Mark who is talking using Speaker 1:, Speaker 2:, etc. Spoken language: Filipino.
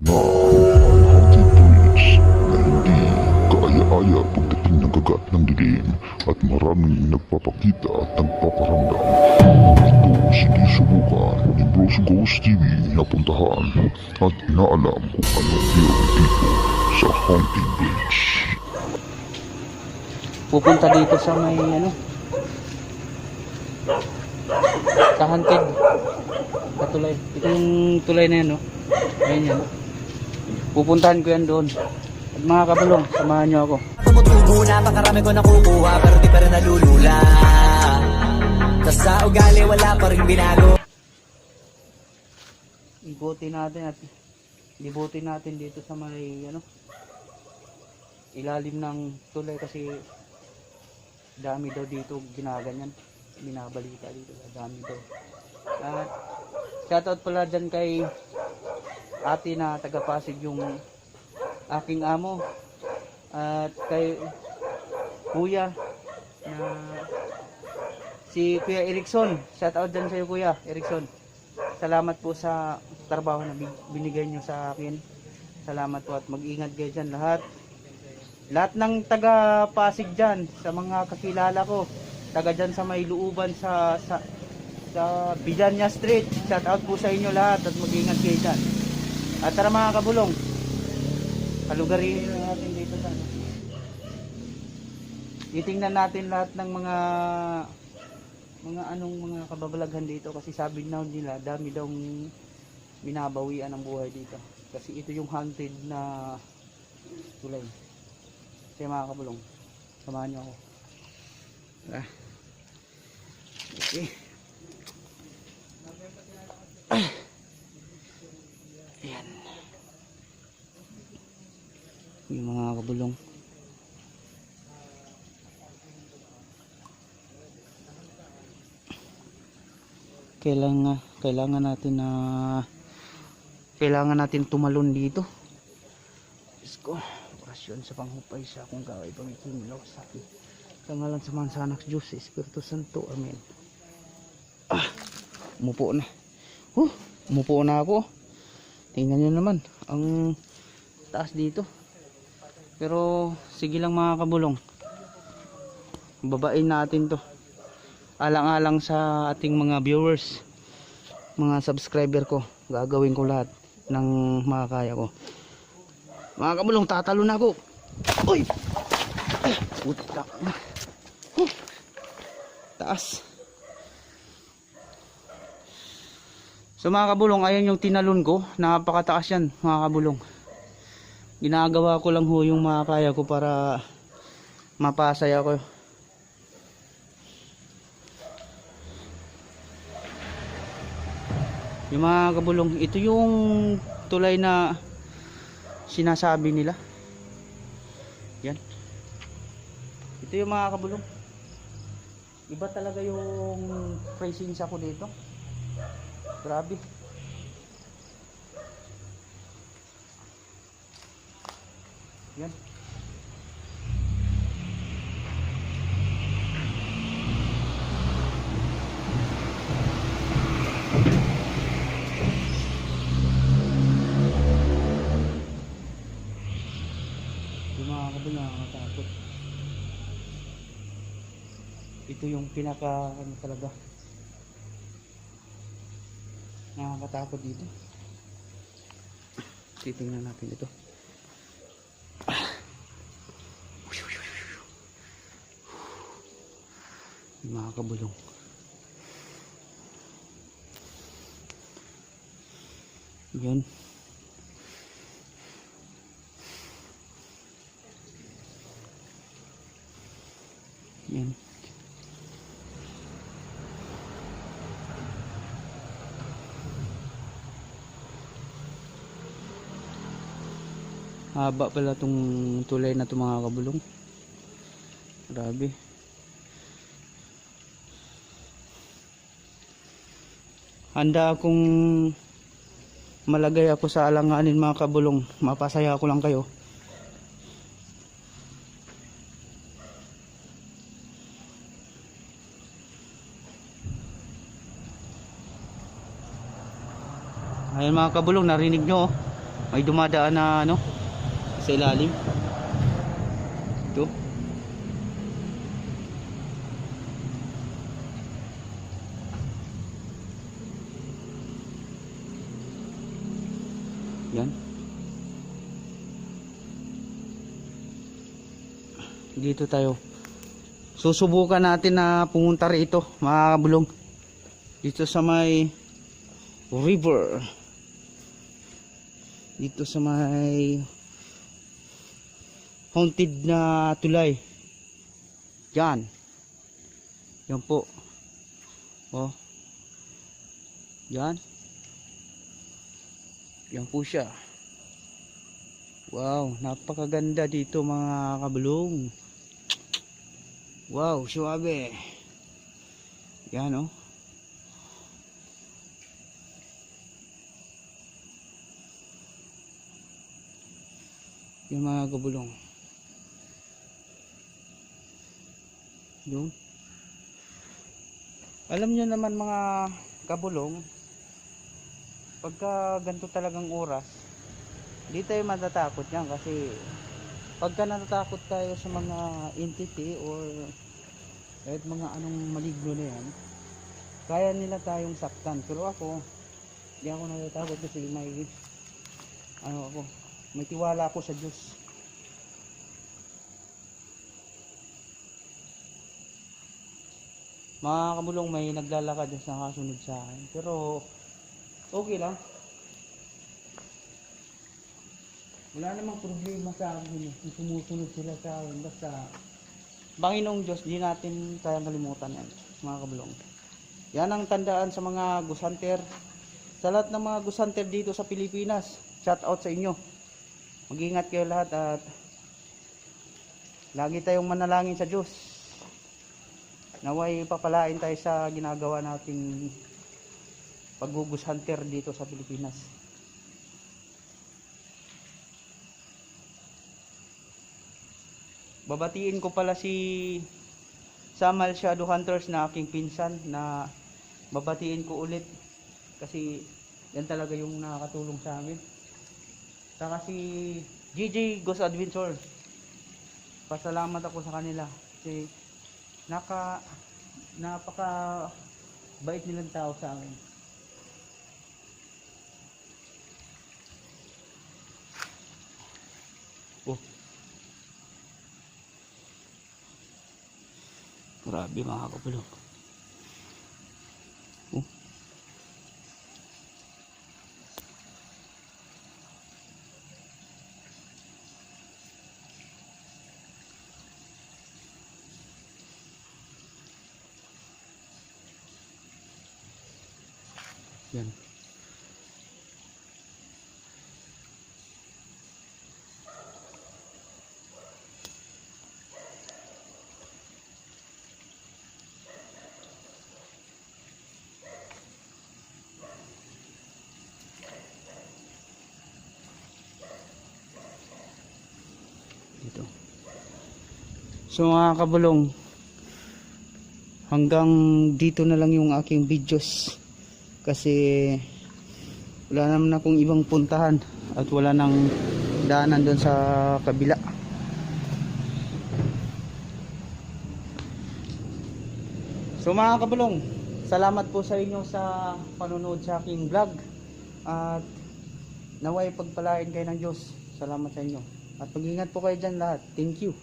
Speaker 1: Na ang haunted bridge na hindi kaaya-aya pagdating ng kagat ng dilim at maraming nagpapakita at nagpaparamdam. Ito sinusubukan ni Bros Ghost TV na puntahan at inaalam kung anong meron dito sa haunted bridge.
Speaker 2: Pupunta dito sa may sa haunted na tulay. Ito yung tulay na yan, no? Ayan yan. Pupuntahan ko yan doon. At mga kabulong, samahan nyo ako.
Speaker 3: Tumutubo na, pakarami ko nakukuha, pero di pa rin nalulula. Tas sa ugali wala pa rin binago.
Speaker 2: Ibutin natin dito sa may ilalim ng tulay kasi dami daw dito ginaganyan, binabalita dito, dami daw. At shoutout pala dyan kay ate na taga Pasig, yung aking amo, at kay kuya na si Kuya Erickson. Shoutout dyan sa'yo, Kuya Erickson. Salamat po sa trabaho na binigay nyo sa akin. Salamat po at mag-ingat kayo dyan lahat. Lahat ng taga Pasig dyan, sa mga kakilala ko, taga dyan sa may Luuban sa Billania Street. Shout out po sa inyo lahat at mag-ingat kayo dyan. At tara mga kabulong, kalugarin natin dito sa itingnan natin lahat ng mga kababalaghan dito kasi sabi na nila dami daw binabawian ng buhay dito. Kasi ito yung haunted na tulay. Kaya mga kabulong, samahan nyo ako. Okay. Ayan. Yung mga kabulong. Kailangan natin tumalon dito. Diyos ko, orasyon sa panghupay sa akong gaway pamikimilaw sa akin. Sa ngalan sa mga anak Diyos, Espiritu Santo, Amen. Umupo na. Umupo na ako. Tingnan nyo naman ang taas dito. Pero sige lang mga kabulong, babain natin to. Alang-alang sa ating mga viewers, mga subscriber ko, gagawin ko lahat ng makakaya ko. Mga kabulong, tatalo na ako. Uy! Puta. Taas. So mga kabulong, ayan yung tinalon ko. Napakataas yan mga kabulong. Ginagawa ko lang ho yung makakaya ko para mapasaya ko. Yung mga kabulong, ito yung tulay na sinasabi nila. Yan. Ito yung mga kabulong. Iba talaga yung presence ko dito. Grabe. Yan. Yung mga kabulong, nakakatakot. Ito yung pinaka talaga nakakatakot dito. Titingnan natin ito. Yung mga kabulong, yan. Yan. Haba pala tong tulay na itong mga kabulong. Grabe. Handa akong malagay ako sa alanganin mga kabulong. Mapasaya ko lang kayo. Ayun mga kabulong, narinig nyo oh. May dumadaan na ano sa ilalim. Ito. Yan. Dito tayo. Susubukan natin na pumunta rito, mga kabulong. Dito sa may river. Dito sa may haunted na tulay. Yan. Yan po. Oh. Yan. Yan po siya. Wow, napakaganda dito mga kabulong. Wow, suwabe. Yan oh. Yung mga kabulong. Yun. Alam nyo naman mga kabulong, pagka ganito talagang oras, hindi tayo matatakot yan kasi pagka natatakot tayo sa mga entity or kahit mga anong maligno na yan, kaya nila tayong saktan. Pero ako, hindi ako natatakot kasi may may tiwala ako sa Diyos. Mga kabulong, may naglalakad sa kasunod sa akin, pero okay lang. Wala namang problema sa akin. Sumusunod sila sa akin. Basta Panginoong Diyos, di natin kayang kalimutan yan, mga kabulong. Yan ang tandaan sa mga ghost hunter. Sa lahat ng mga ghost hunter dito sa Pilipinas, shout out sa inyo. Mag-ingat kayo lahat at lagi tayong manalangin sa Diyos. Naway papalain tayo sa ginagawa nating pag-ghost hunter dito sa Pilipinas. Babatiin ko pala si Samal Shadow Hunters na aking pinsan, na babatiin ko ulit kasi yan talaga yung nakakatulong sa amin. Saka si GJ Ghost Adventure, pasalamat ako sa kanila kasi napaka bait nilang tao sa amin. Oh, grabe mga kabulong. Oh. Yan. Dito. So mga kabulong, hanggang dito na lang yung aking videos kasi wala naman akong ibang puntahan at wala nang daanan doon sa kabila. So mga kabulong, salamat po sa inyo sa panonood sa aking vlog at naway pagpalain kayo ng Diyos. Salamat sa inyo at mag-ingat po kayo dyan lahat. Thank you.